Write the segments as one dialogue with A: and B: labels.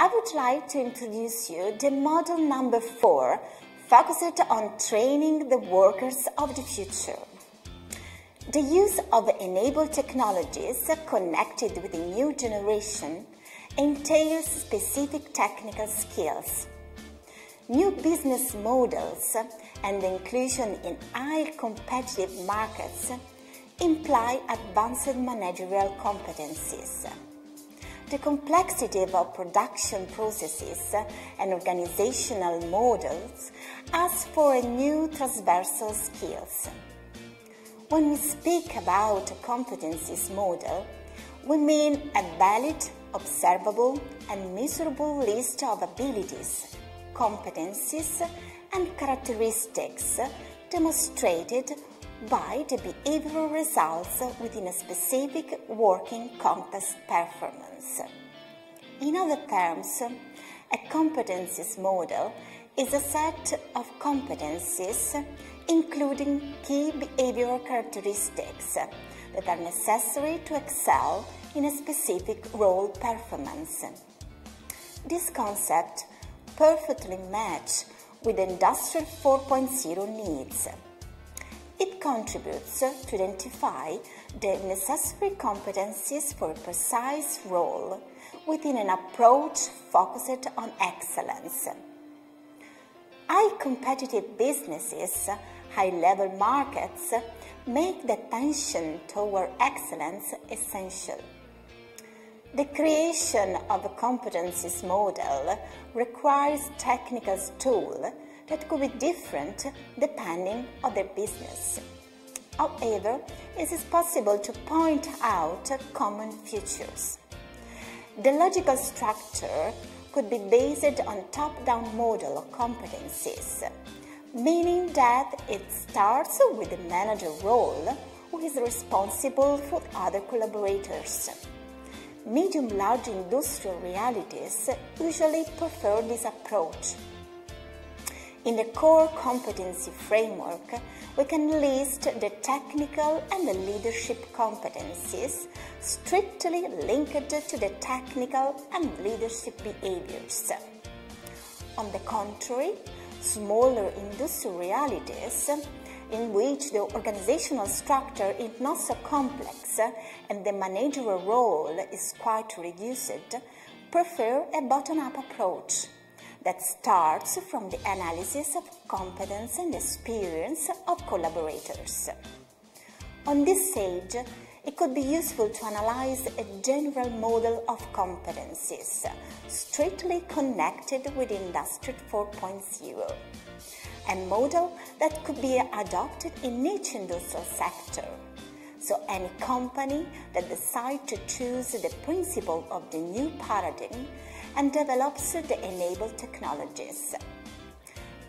A: I would like to introduce you the model number 4, focused on training the workers of the future. The use of enabled technologies connected with the new generation entails specific technical skills. New business models and the inclusion in high competitive markets imply advanced managerial competencies. The complexity of production processes and organizational models asks for new transversal skills. When we speak about a competencies model, we mean a valid, observable, and measurable list of abilities, competencies, and characteristics demonstrated by the behavioral results within a specific working context performance. In other terms, a competencies model is a set of competencies including key behavioral characteristics that are necessary to excel in a specific role performance. This concept perfectly matches with Industrial 4.0 needs. It contributes to identify the necessary competencies for a precise role within an approach focused on excellence. High competitive businesses, high-level markets make the attention toward excellence essential. The creation of a competencies model requires technical tools that could be different depending on their business. However, it is possible to point out common features. The logical structure could be based on top-down model of competencies, meaning that it starts with the manager role, who is responsible for other collaborators. Medium-large industrial realities usually prefer this approach. In the core competency framework, we can list the technical and the leadership competencies strictly linked to the technical and leadership behaviors. On the contrary, smaller industrial realities, in which the organizational structure is not so complex and the managerial role is quite reduced, prefer a bottom-up approach that starts from the analysis of competence and experience of collaborators. On this stage, it could be useful to analyze a general model of competencies, strictly connected with Industry 4.0, a model that could be adopted in each industrial sector. So any company that decides to choose the principle of the new paradigm and develops the enabled technologies.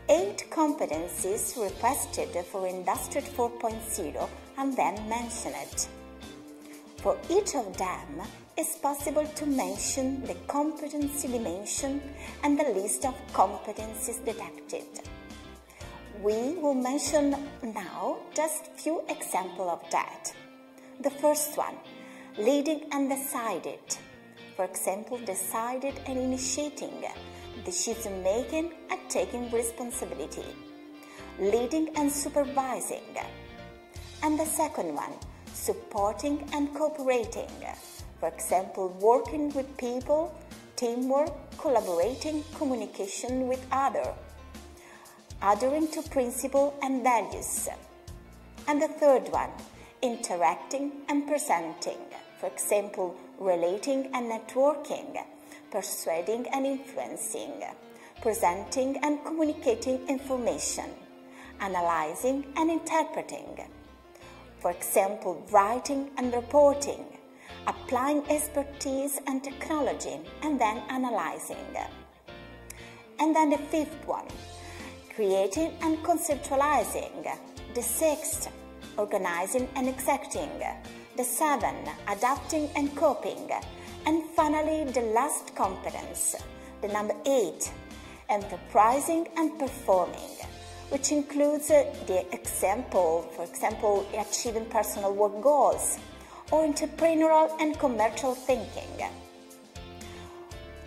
A: 8 competencies requested for Industry 4.0 are then mentioned. For each of them, it's possible to mention the competency dimension and the list of competencies detected. We will mention now just few examples of that. The first one, leading and decided. For example, decided and initiating, decision-making and taking responsibility, leading and supervising. And the second one, supporting and cooperating. For example, working with people, teamwork, collaborating, communication with others, adhering to principles and values. And the third one, interacting and presenting. For example, relating and networking, persuading and influencing, presenting and communicating information, analyzing and interpreting. For example, writing and reporting, applying expertise and technology, and then analyzing. And then the fifth one, creating and conceptualizing. The sixth, organizing and executing. The 7, adapting and coping. And finally, the last competence, the number 8, enterprising and performing, which includes the example, for example, achieving personal work goals, or entrepreneurial and commercial thinking.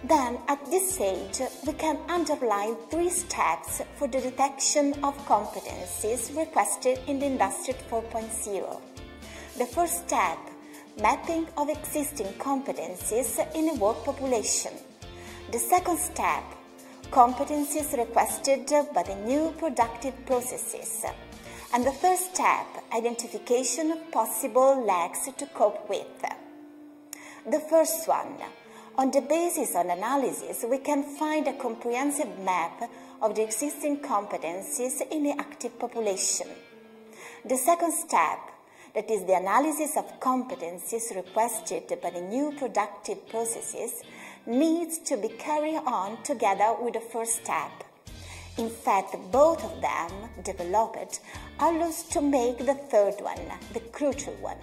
A: Then, at this stage, we can underline 3 steps for the detection of competencies requested in the Industry 4.0. The first step, mapping of existing competencies in a work population. The second step, competencies requested by the new productive processes. And the third step, identification of possible lags to cope with. The first one, on the basis of analysis, we can find a comprehensive map of the existing competencies in the active population. The second step, that is the analysis of competencies requested by the new productive processes, needs to be carried on together with the first step. In fact, both of them, developed, allow us to make the third one, the crucial one.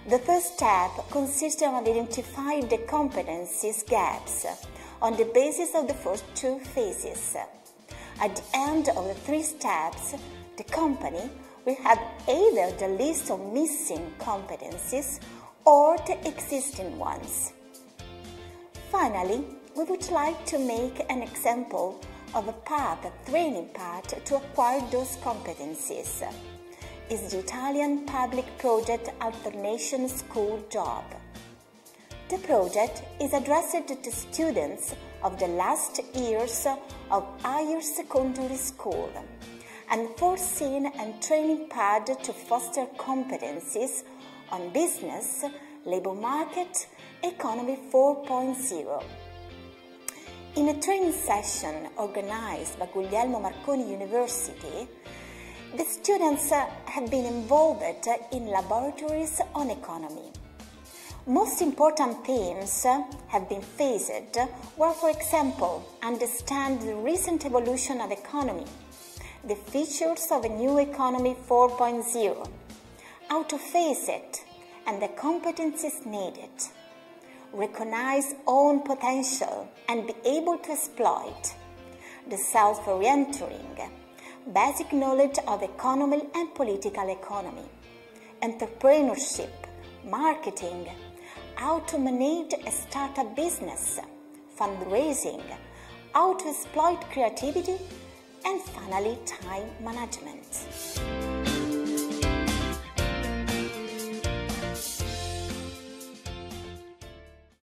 A: The third step consists of identifying the competencies gaps on the basis of the first 2 phases. At the end of the 3 steps, the company will have either the list of missing competencies or the existing ones. Finally, we would like to make an example of a training path to acquire those competencies. Is the Italian public project Alternation School Job. The project is addressed to students of the last years of higher secondary school and foreseen a training path to foster competencies on business, labor market, economy 4.0. In a training session organized by Guglielmo Marconi University, the students have been involved in laboratories on economy. Most important themes have been faced were, for example, understand the recent evolution of economy, the features of a new economy 4.0, how to face it, and the competencies needed, recognize own potential and be able to exploit, the self-orienting, basic knowledge of economy and political economy, entrepreneurship, marketing, how to manage a startup business, fundraising, how to exploit creativity, and finally time management.